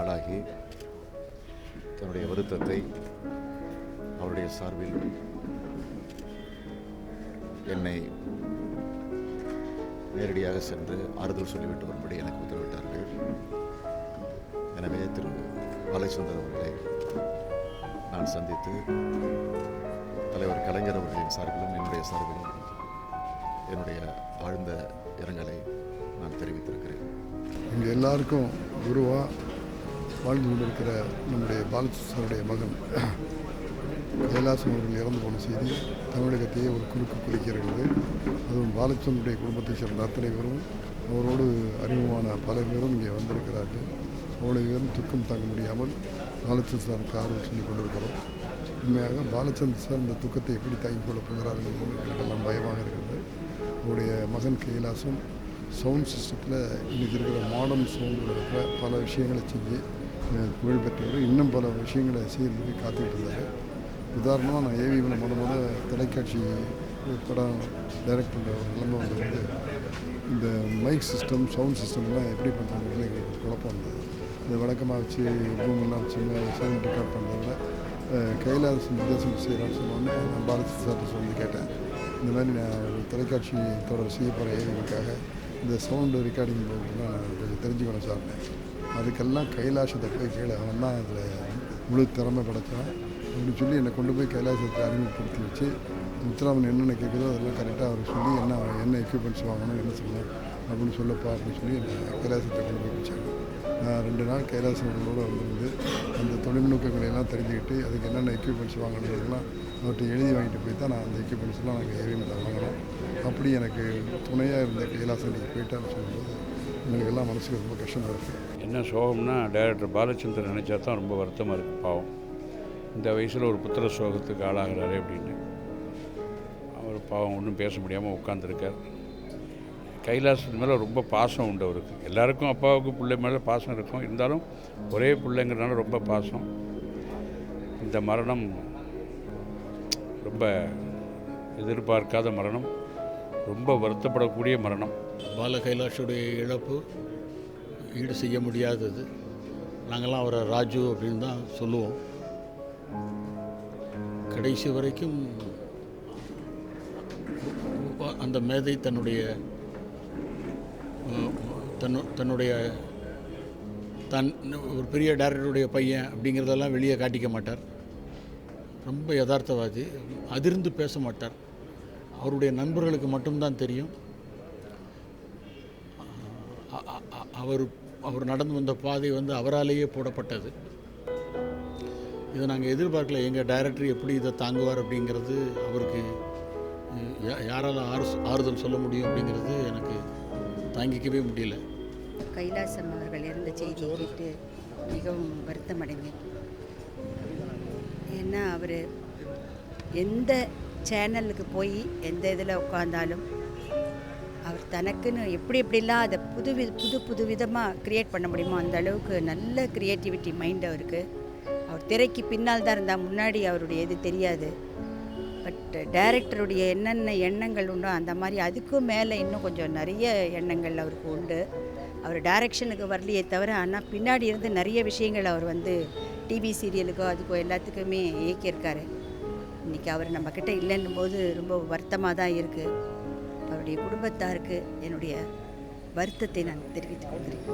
ஆளாகி தன்னுடைய வருத்தத்தை அவருடைய சார்பில் என்னை நேரடியாக சென்று ஆறுதல் சொல்லிவிட்டு வரும்படி எனக்கு உத்தரவிட்டார்கள். எனவே திரு பாலச்சந்தர் அவர்களை நான் சந்தித்து தலைவர் கலைஞர் அவர்களின் சார்பிலும் என்னுடைய சார்பிலும் என்னுடைய ஆழ்ந்த இரங்கலை நான் தெரிவித்திருக்கிறேன். இங்கே எல்லாருக்கும் குருவாக வாழ்ந்து கொண்டிருக்கிற நம்முடைய பாலச்சந்தருடைய மகன் கைலாசம் அவர்கள் இறந்து போன செய்தி தமிழகத்தையே ஒரு குறுக்கு குளிக்கிறது. அதுவும் பாலச்சந்தருடைய குடும்பத்தை சேர்ந்த அத்தனை பேரும் அவரோடு அறிமுகமான பல பேரும் இங்கே வந்திருக்கிறார்கள். அவ்வளோ பேரும் துக்கம் தாங்க முடியாமல் பாலச்சந்தர் சாருக்கு ஆறுதல் சொல்லிக் கொண்டிருக்கிறோம். உண்மையாக பாலச்சந்தர் சார் இந்த துக்கத்தை எப்படி தாங்கிக் கொள்ளப் போகிறார்கள் எங்களுக்கெல்லாம் பயமாக இருக்கிறது. அவருடைய மகன் கைலாசம் சவுண்ட் சிஸ்டத்தில் இன்றைக்கி இருக்கிற மாடர்ன் சவுண்டில் இருக்கிற பல விஷயங்களை செஞ்சு புகழ் பெற்றவர். இன்னும் பல விஷயங்களை செய்யறதுக்கு காத்துக்கிட்டு இருந்தார். உதாரணமாக நான் ஏவியில் முத தொலைக்காட்சி படம் டைரக்டர் ஒரு நிலைமை வந்து இந்த மைக் சிஸ்டம் சவுண்ட் சிஸ்டம்லாம் எப்படி பண்ணுறாங்கன்னு எங்களுக்கு குழப்பம் இருந்தது. இந்த வழக்கமாக வச்சு ரூமெல்லாம் வச்சு சவுண்ட் ரெக்கார்ட் பண்ணுறதுல கைலாசம் வித்தியாசம் செய்கிறான்னு சொன்னோன்னே நான் பாலச்சந்தர் சார்ட்ட சொல்லி கேட்டேன். இந்த மாதிரி நான் ஒரு தொலைக்காட்சி தொடர் செய்ய போகிற ஏவிக்காக இந்த சவுண்டு ரெக்கார்டிங் ப்ரோக்ராம்லாம் நான் கொஞ்சம் தெரிஞ்சுக்கணும் சார்னு. அதுக்கெல்லாம் கைலாசத்தை போய் கீழே அவன் தான் அதில் முழு திறமை படைத்தான் அப்படின்னு சொல்லி என்னை கொண்டு போய் கைலாசத்தை அறிமுகப்படுத்தி வச்சு முத்துராமன் என்னென்ன கேட்குதோ அதெல்லாம் கரெக்டாக அவர் சொல்லி என்ன எக்யூப்மெண்ட்ஸ் வாங்கணும் என்ன சொல்லணும் அப்படின்னு சொல்லப்பா அப்படின்னு சொல்லி என்னை கைலாசத்தை கொண்டு போய் வச்சாங்க. நான் 2 நாள் கைலாசங்களோடு வந்து அந்த தொழில்நுட்பங்களையெல்லாம் தெரிஞ்சுக்கிட்டு அதுக்கு என்னென்ன எக்யூப்மெண்ட்ஸ் வாங்கணுங்கிறதெல்லாம் அவர்கிட்ட எழுதி வாங்கிட்டு போய் தான் நான் அந்த எக்யூப்மெண்ட்ஸ்லாம் நாங்கள் ஏவியில் வாங்கினோம். அப்படி எனக்கு துணையாக இருந்த கைலாசம் இன்றைக்கி போயிட்டான்னு சொல்லும்போது எங்களுக்கெல்லாம் மனசுக்கு ரொம்ப கஷ்டமாக இருக்குது. என்ன சோகம்னா டைரக்டர் பாலச்சந்தர் நினச்சா தான் ரொம்ப வருத்தமாக இருக்குது. பாவம் இந்த வயசில் ஒரு புத்திர சோகத்துக்கு ஆளாகிறாரு அப்படின்னு அவர் பாவம் ஒன்றும் பேச முடியாமல் உட்காந்துருக்கார். கைலாசத்து மேலே ரொம்ப பாசம் உண்டு அவருக்கு. எல்லாருக்கும் அப்பாவுக்கு பிள்ளை மேலே பாசம் இருக்கும். இருந்தாலும் ஒரே பிள்ளைங்கிறதுனால ரொம்ப பாசம். இந்த மரணம் ரொம்ப எதிர்பார்க்காத மரணம், ரொம்ப வருத்தப்படக்கூடிய மரணம். பால கைலாஷுடைய இழப்பு ஈடு செய்ய முடியாதது. நாங்கள்லாம் அவரை ராஜு அப்படின்னு தான் சொல்லுவோம். கடைசி வரைக்கும் அந்த மேதை தன்னுடைய ஒரு பெரிய டைரக்டருடைய பையன் அப்படிங்கிறதெல்லாம் வெளியே காட்டிக்க மாட்டார். ரொம்ப யதார்த்தவாதி, அதிர்ந்து பேச மாட்டார். அவருடைய நண்பர்களுக்கு மட்டும்தான் தெரியும். அவர் நடந்து வந்த பாதை வந்து அவராலேயே போடப்பட்டது. இதை நாங்கள் எதிர்பார்க்கல. எங்கள் டைரக்டர் எப்படி இதை தாங்குவார் அப்படிங்கிறது, அவருக்கு யாரால் ஆறுதல் சொல்ல முடியும் அப்படிங்கிறது எனக்கு தாங்கிக்கவே முடியல. கைலாசம் அவர்கள் இறந்த செய்தியை கேட்டு மிகவும் வருத்தம் அடைந்தேன். ஏன்னா அவர் எந்த சேனலுக்கு போய் எந்த இதில் உட்காந்தாலும் அவர் தனக்குன்னு எப்படிலாம் அதை புது விதமாக க்ரியேட் பண்ண முடியுமோ அந்த அளவுக்கு நல்ல க்ரியேட்டிவிட்டி மைண்ட் அவருக்கு. அவர் திரைக்கு பின்னால் தான் இருந்தால், முன்னாடி அவருடைய இது தெரியாது. பட் டைரக்டருடைய என்னென்ன எண்ணங்கள் உண்டோ அந்த மாதிரி அதுக்கும் மேலே இன்னும் கொஞ்சம் நிறைய எண்ணங்கள் அவருக்கு உண்டு. அவர் டைரக்ஷனுக்கு வரலையே தவிர, ஆனால் பின்னாடி இருந்து நிறைய விஷயங்கள் அவர் வந்து டிவி சீரியலுக்கோ அதுக்கோ எல்லாத்துக்குமே இயக்கியிருக்காரு. இன்றைக்கி அவர் நம்மக்கிட்ட இல்லைன்னும் போது ரொம்ப வருத்தமாக தான் இருக்குது. அவருடைய குடும்பத்தாருக்கு என்னுடைய வருத்தத்தை நான் தெரிவித்துக் கொள்கிறேன்.